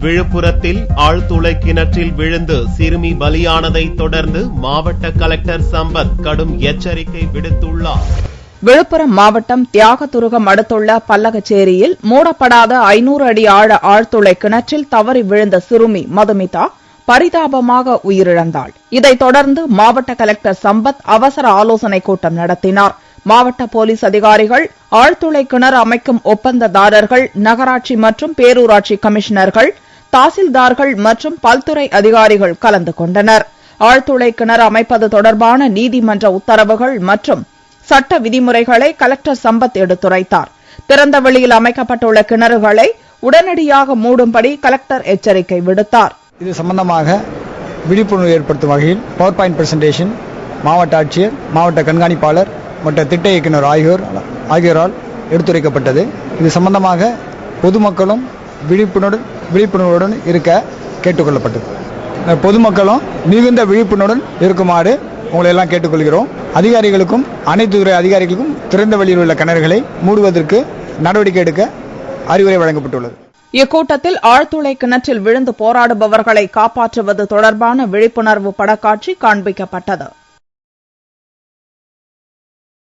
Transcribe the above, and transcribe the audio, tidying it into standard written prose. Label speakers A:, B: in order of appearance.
A: விழுப்புரத்தில் ஆழ்துளை கிணற்றில் விழுந்து சிறுமி பலியானதை தொடர்ந்து மாவட்ட கலெக்டர் சம்பத் கடும் எச்சரிக்கை விடுத்துள்ளார்.
B: விழுப்புரம் மாவட்டம் தியாகதுருகம் அடுத்துள்ள பல்லகச்சேரியில் மூடப்படாத 500 அடி ஆழ ஆழ்துளை கிணற்றில் தவறி விழுந்த சிறுமி மதுமிதா பரிதாபமாக உயிரிழந்தாள். இதைத் தொடர்ந்து மாவட்ட கலெக்டர் சம்பத் அவசர ஆலோசனைக் கூட்டம் நடத்தினார். மாவட்ட போலீஸ் அதிகாரிகள், ஆழ்துளை கிணறு அமைக்கும் ஒப்பந்ததாரர்கள், நகராட்சி மற்றும் பேரூராட்சி கமிஷனர்கள், தாசில்தார்கள் மற்றும் பல்துறை அதிகாரிகள் கலந்து கொண்டனர். ஆழ்துளை கிணறு அமைப்பது தொடர்பான நீதிமன்ற உத்தரவுகள் மற்றும் சட்ட விதிமுறைகளை கலெக்டர் சம்பத் எடுத்துரைத்தார். திறந்த வெளியில் அமைக்கப்பட்டுள்ள கிணறுகளை உடனடியாக மூடும்படி கலெக்டர் எச்சரிக்கை விடுத்தார்.
C: இது சம்பந்தமாக விழிப்புணர்வு ஏற்படுத்தும் வகையில் பவர் பாயிண்ட் பிரசன்டேஷன் மாவட்ட ஆட்சியர், மாவட்ட கண்காணிப்பாளர் மற்றும் திட்ட இயக்குநர் ஆகியோரால் எடுத்துரைக்கப்பட்டது. இது சம்பந்தமாக பொதுமக்களும் விழிப்புணர்வுடன் இருக்க கேட்டுக்கொள்ளப்பட்டது. பொதுமக்களும் மிகுந்த விழிப்புணர்வுடன் இருக்குமாறு உங்களை எல்லாம் கேட்டுக்கொள்கிறோம். அதிகாரிகளுக்கும் அனைத்து துறை அதிகாரிகளுக்கும் திறந்த வெளியில் உள்ள கிணறுகளை மூடுவதற்கு நடவடிக்கை எடுக்க அறிவுரை வழங்கப்பட்டுள்ளது.
B: இக்கூட்டத்தில் ஆழ்துளை கிணற்றில் விழுந்து போராடுபவர்களை காப்பாற்றுவது தொடர்பான விழிப்புணர்வு படக்காட்சி காண்பிக்கப்பட்டது.